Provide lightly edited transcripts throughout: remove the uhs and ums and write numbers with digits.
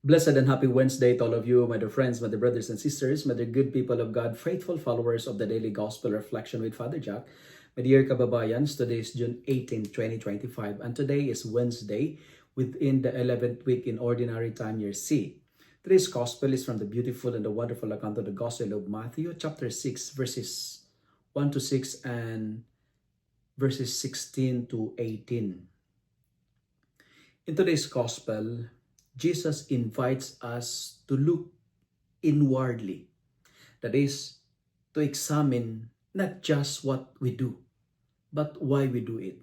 Blessed and happy Wednesday to all of you, my dear friends, my dear brothers and sisters, my dear good people of God, faithful followers of the Daily Gospel Reflection with Father Jack. My dear kababayans, today is June 18, 2025, and today is Wednesday within the 11th week in Ordinary Time Year C. Today's Gospel is from the beautiful and the wonderful account of the Gospel of Matthew, chapter 6, verses 1 to 6 and verses 16 to 18. In today's Gospel, Jesus invites us to look inwardly. That is, to examine not just what we do, but why we do it.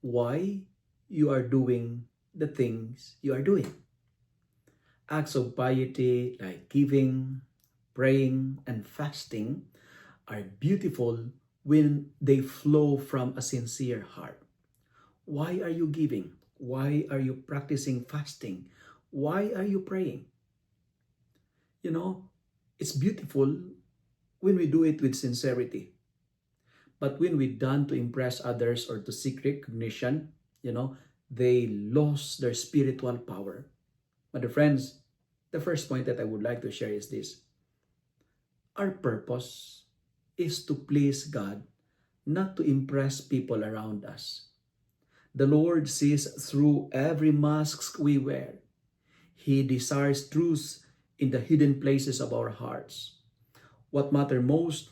Why you are doing the things you are doing. Acts of piety like giving, praying, and fasting are beautiful when they flow from a sincere heart. Why are you giving? Why are you practicing fasting? Why are you praying? You know, it's beautiful when we do it with sincerity. But when we done to impress others or to seek recognition, they lost their spiritual power. My dear friends, the first point that I would like to share is this. Our purpose is to please God, not to impress people around us. The Lord sees through every mask we wear. He desires truth in the hidden places of our hearts. What matters most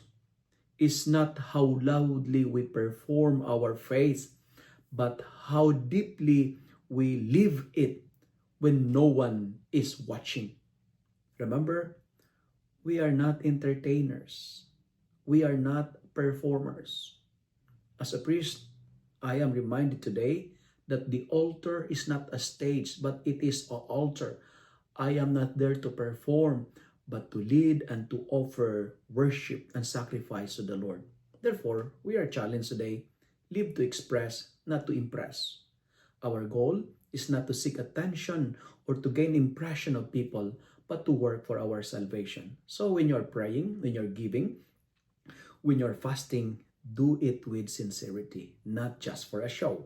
is not how loudly we perform our faith, but how deeply we live it when no one is watching. Remember, we are not entertainers. We are not performers. As a priest, I am reminded today that the altar is not a stage, but it is an altar. I am not there to perform, but to lead and to offer worship and sacrifice to the Lord. Therefore, we are challenged today, live to express, not to impress. Our goal is not to seek attention or to gain impression of people, but to work for our salvation. So when you're praying, when you're giving, when you're fasting, do it with sincerity, not just for a show.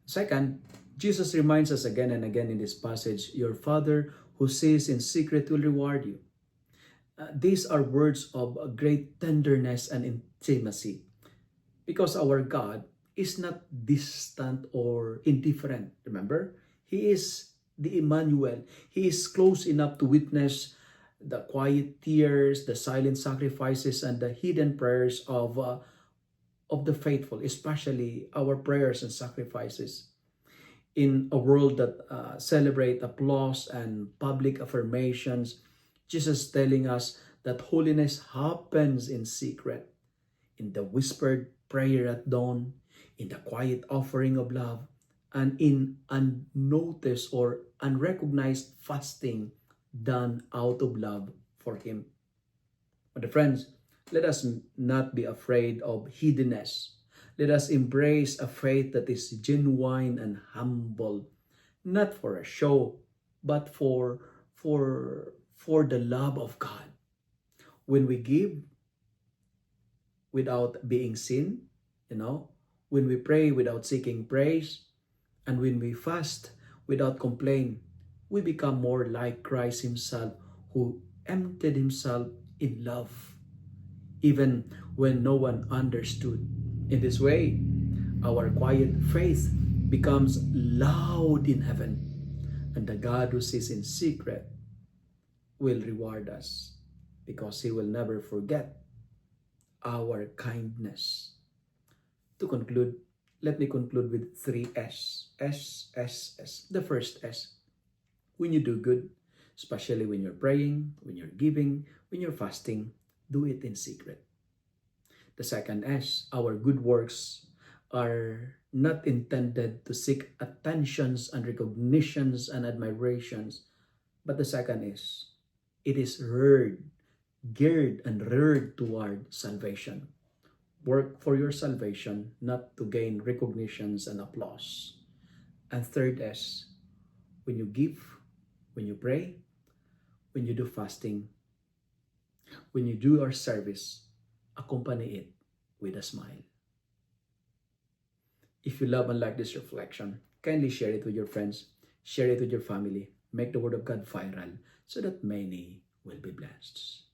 Second, Jesus reminds us again and again in this passage, your Father who sees in secret will reward you. These are words of great tenderness and intimacy because our God is not distant or indifferent. Remember, He is the Emmanuel. He is close enough to witness the quiet tears, the silent sacrifices, and the hidden prayers of the faithful, especially our prayers and sacrifices. In a world that celebrate applause and public affirmations, Jesus is telling us that holiness happens in secret, in the whispered prayer at dawn, in the quiet offering of love, and in unnoticed or unrecognized fasting done out of love for Him. But friends, let us not be afraid of hiddenness. Let us embrace a faith that is genuine and humble, not for a show, but for the love of God. When we give without being seen, when we pray without seeking praise, and when we fast without complaint, we become more like Christ Himself, who emptied Himself in love, even when no one understood. In this way, our quiet faith becomes loud in heaven, and the God who sees in secret will reward us because He will never forget our kindness. To conclude, let me conclude with 3 S. S, S, S. The first S. When you do good, especially when you're praying, when you're giving, when you're fasting, do it in secret. The second S, our good works are not intended to seek attentions and recognitions and admirations, but the second is, it is geared and reared toward salvation. Work for your salvation, not to gain recognitions and applause. And third S, when you give, when you pray, when you do fasting, when you do your service, accompany it with a smile. If you love and like this reflection, kindly share it with your friends, share it with your family, make the word of God viral so that many will be blessed.